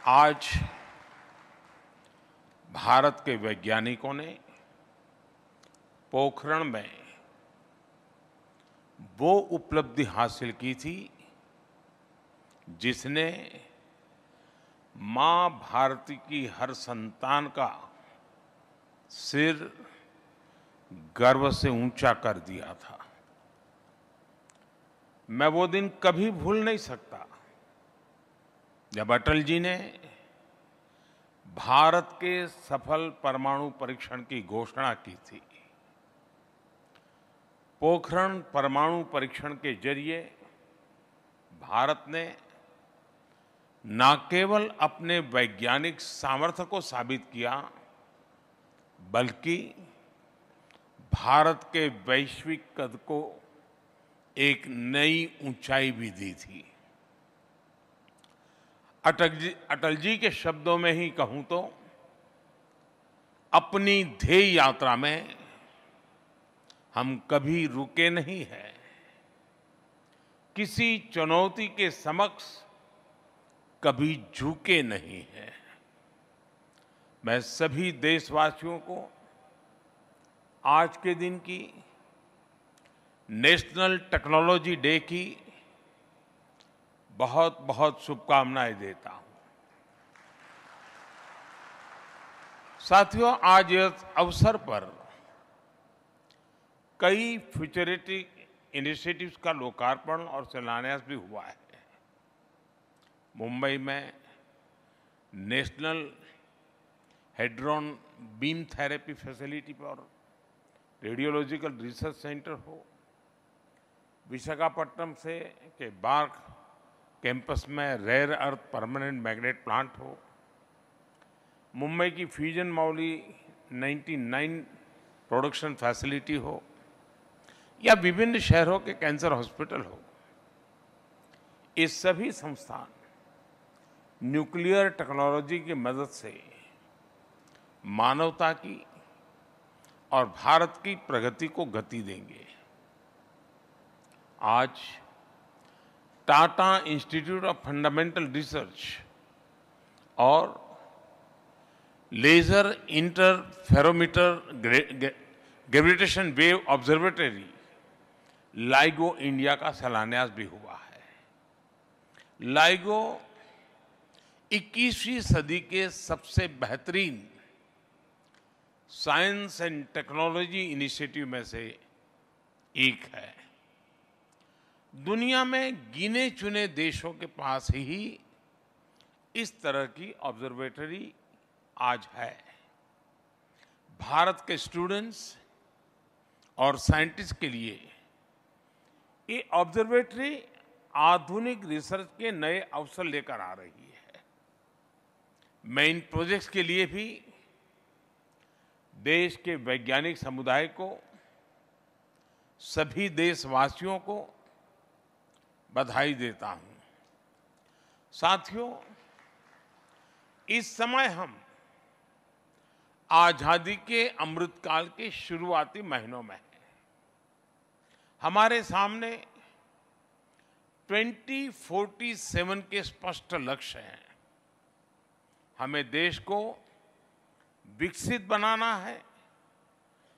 आज भारत के वैज्ञानिकों ने पोखरण में वो उपलब्धि हासिल की थी जिसने मां भारती की हर संतान का सिर गर्व से ऊंचा कर दिया था। मैं वो दिन कभी भूल नहीं सकता जब अटल जी ने भारत के सफल परमाणु परीक्षण की घोषणा की थी। पोखरण परमाणु परीक्षण के जरिए भारत ने न केवल अपने वैज्ञानिक सामर्थ्य को साबित किया, बल्कि भारत के वैश्विक कद को एक नई ऊंचाई भी दी थी। अटल जी के शब्दों में ही कहूं तो अपनी ध्येय यात्रा में हम कभी रुके नहीं हैं, किसी चुनौती के समक्ष कभी झुके नहीं हैं। मैं सभी देशवासियों को आज के दिन की नेशनल टेक्नोलॉजी डे की बहुत बहुत शुभकामनाएं देता हूं। साथियों, आज इस अवसर पर कई फ्यूचरिस्टिक इनिशिएटिव्स का लोकार्पण और शिलान्यास भी हुआ है। मुंबई में national hadron beam therapy facility और रेडियोलॉजिकल रिसर्च सेंटर हो, विशाखापट्टनम से के बार्क कैंपस में rare earth permanent magnet plant हो, मुंबई की फ्यूजन मौली 99 प्रोडक्शन फैसिलिटी हो, या विभिन्न शहरों के कैंसर हॉस्पिटल हो, ये सभी संस्थान न्यूक्लियर टेक्नोलॉजी की मदद से मानवता की और भारत की प्रगति को गति देंगे। आज Tata institute of fundamental research और laser interferometer gravitation wave observatory LIGO India का शिलान्यास भी हुआ है। लाइगो 21वीं सदी के सबसे बेहतरीन साइंस एंड टेक्नोलॉजी इनिशिएटिव में से एक है। दुनिया में गिने चुने देशों के पास ही इस तरह की ऑब्जर्वेटरी आज है। भारत के स्टूडेंट्स और साइंटिस्ट के लिए ये ऑब्जर्वेटरी आधुनिक रिसर्च के नए अवसर लेकर आ रही है। मैं इन प्रोजेक्ट्स के लिए भी देश के वैज्ञानिक समुदाय को, सभी देशवासियों को बधाई देता हूं। साथियों, इस समय हम आजादी के अमृतकाल के शुरुआती महीनों में हैं। हमारे सामने 2047 के स्पष्ट लक्ष्य हैं। हमें देश को विकसित बनाना है,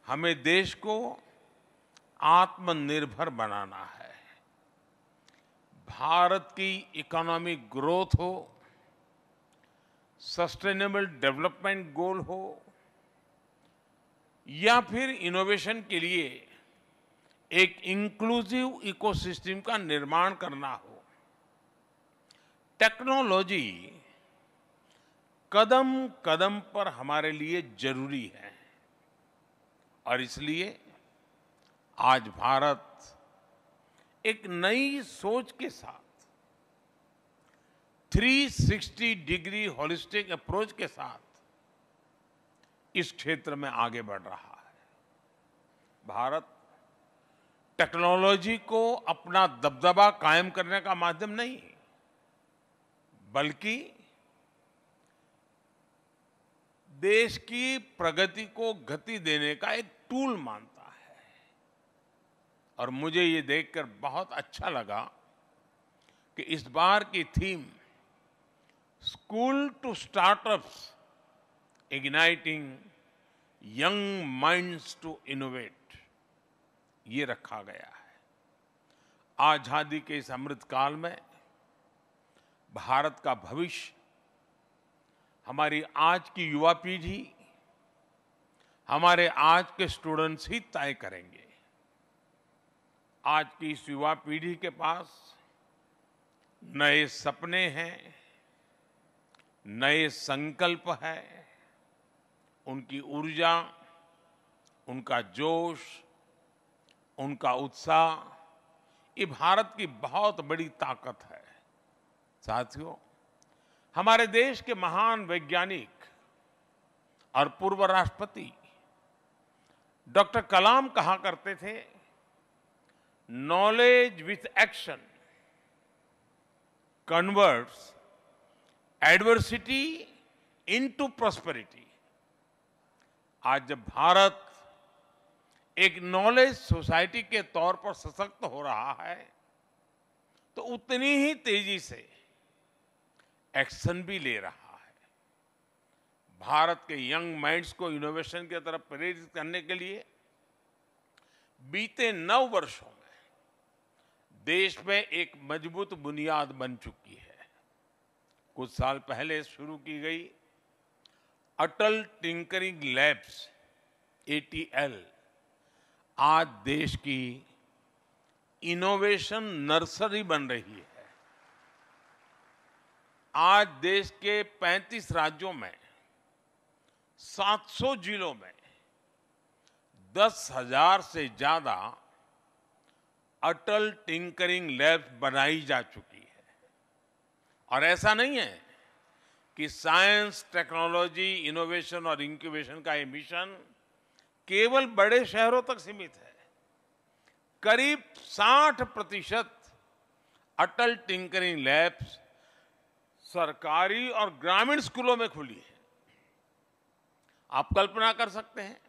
हमें देश को आत्मनिर्भर बनाना है। भारत की इकोनॉमिक ग्रोथ हो, सस्टेनेबल डेवलपमेंट गोल हो, या फिर इनोवेशन के लिए एक इंक्लूसिव इकोसिस्टम का निर्माण करना हो, टेक्नोलॉजी कदम कदम पर हमारे लिए जरूरी है। और इसलिए आज भारत एक नई सोच के साथ 360 डिग्री होलिस्टिक अप्रोच के साथ इस क्षेत्र में आगे बढ़ रहा है। भारत टेक्नोलॉजी को अपना दबदबा कायम करने का माध्यम नहीं, बल्कि देश की प्रगति को गति देने का एक टूल मानता है। और मुझे ये देखकर बहुत अच्छा लगा कि इस बार की theme school to startups igniting young minds to innovate, ये रखा गया है। आजादी के इस अमृत काल में भारत का भविष्य हमारी आज की युवा पीढ़ी, हमारे आज के स्टूडेंट्स ही तय करेंगे। आज की इस युवा पीढ़ी के पास नए सपने हैं, नए संकल्प है, उनकी ऊर्जा, उनका जोश, उनका उत्साह, ये भारत की बहुत बड़ी ताकत है। साथियों, हमारे देश के महान वैज्ञानिक और पूर्व राष्ट्रपति डॉक्टर कलाम कहा करते थे, knowledge with action converts adversity into prosperity. आज जब भारत एक नॉलेज सोसाइटी के तौर पर सशक्त हो रहा है, तो उतनी ही तेजी से एक्शन भी ले रहा है। भारत के यंग माइंड्स को इनोवेशन की तरफ प्रेरित करने के लिए बीते 9 वर्षों में देश में एक मजबूत बुनियाद बन चुकी है। कुछ साल पहले शुरू की गई अटल टिंकरिंग लैब्स ATL आज देश की इनोवेशन नर्सरी बन रही है। आज देश के 35 राज्यों में 700 जिलों में 10,000 से ज्यादा अटल टिंकरिंग लैब्स बनाई जा चुकी है। और ऐसा नहीं है कि साइंस, टेक्नोलॉजी, इनोवेशन और इंक्यूबेशन का ये मिशन केवल बड़े शहरों तक सीमित है। करीब 60% अटल टिंकरिंग लैब्स सरकारी और ग्रामीण स्कूलों में खुली है। आप कल्पना कर सकते हैं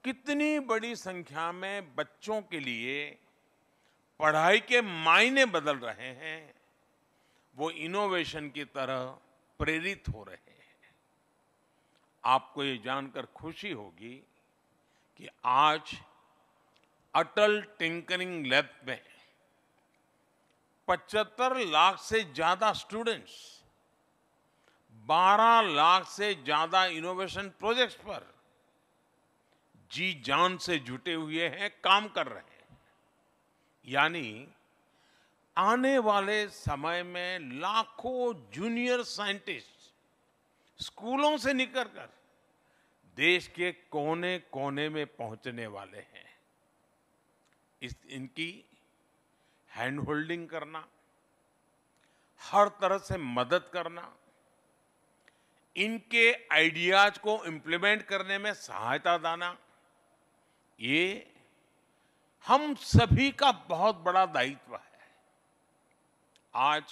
कितनी बड़ी संख्या में बच्चों के लिए पढ़ाई के मायने बदल रहे हैं, वो इनोवेशन की तरह प्रेरित हो रहे हैं। आपको ये जानकर खुशी होगी कि आज अटल टिंकरिंग लैब में 75 लाख से ज्यादा स्टूडेंट्स 12 लाख से ज्यादा इनोवेशन प्रोजेक्ट्स पर जी जान से जुटे हुए हैं, काम कर रहे हैं। यानी आने वाले समय में लाखों जूनियर साइंटिस्ट स्कूलों से निकलकर देश के कोने कोने में पहुंचने वाले हैं। इनकी हैंड होल्डिंग करना, हर तरह से मदद करना, इनके आइडियाज को इम्प्लीमेंट करने में सहायता देना, ये हम सभी का बहुत बड़ा दायित्व है। आज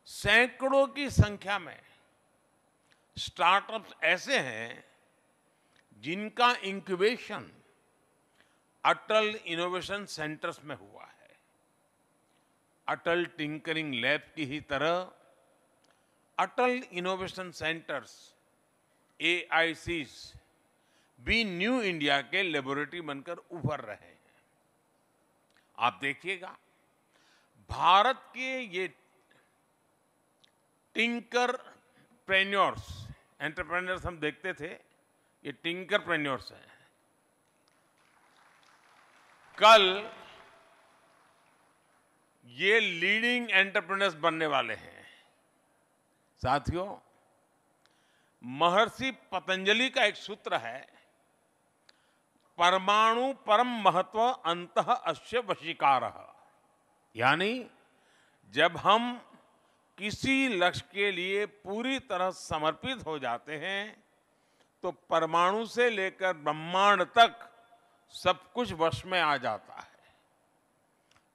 सैकड़ों की संख्या में स्टार्टअप्स ऐसे हैं जिनका इंक्यूबेशन अटल इनोवेशन सेंटर्स में हुआ है। अटल टिंकरिंग लैब की ही तरह अटल इनोवेशन सेंटर्स AICs भी न्यू इंडिया के लेबोरेटरी बनकर उभर रहे हैं। आप देखिएगा, भारत के ये टिंकरप्रेन्योर्स, एंटरप्रेन्योर्स हम देखते थे, ये टिंकरप्रेन्योर्स हैं। कल ये लीडिंग एंटरप्रेन्योर्स बनने वाले हैं। साथियों, महर्षि पतंजलि का एक सूत्र है, परमाणु परम महत्व अंतः अस्य वशीकारः। यानी जब हम किसी लक्ष्य के लिए पूरी तरह समर्पित हो जाते हैं तो परमाणु से लेकर ब्रह्मांड तक सब कुछ वश में आ जाता है।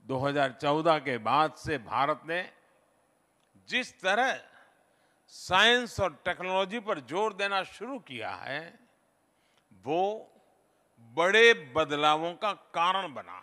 2014 के बाद से भारत ने जिस तरह साइंस और टेक्नोलॉजी पर जोर देना शुरू किया है, वो बड़े बदलावों का कारण बना।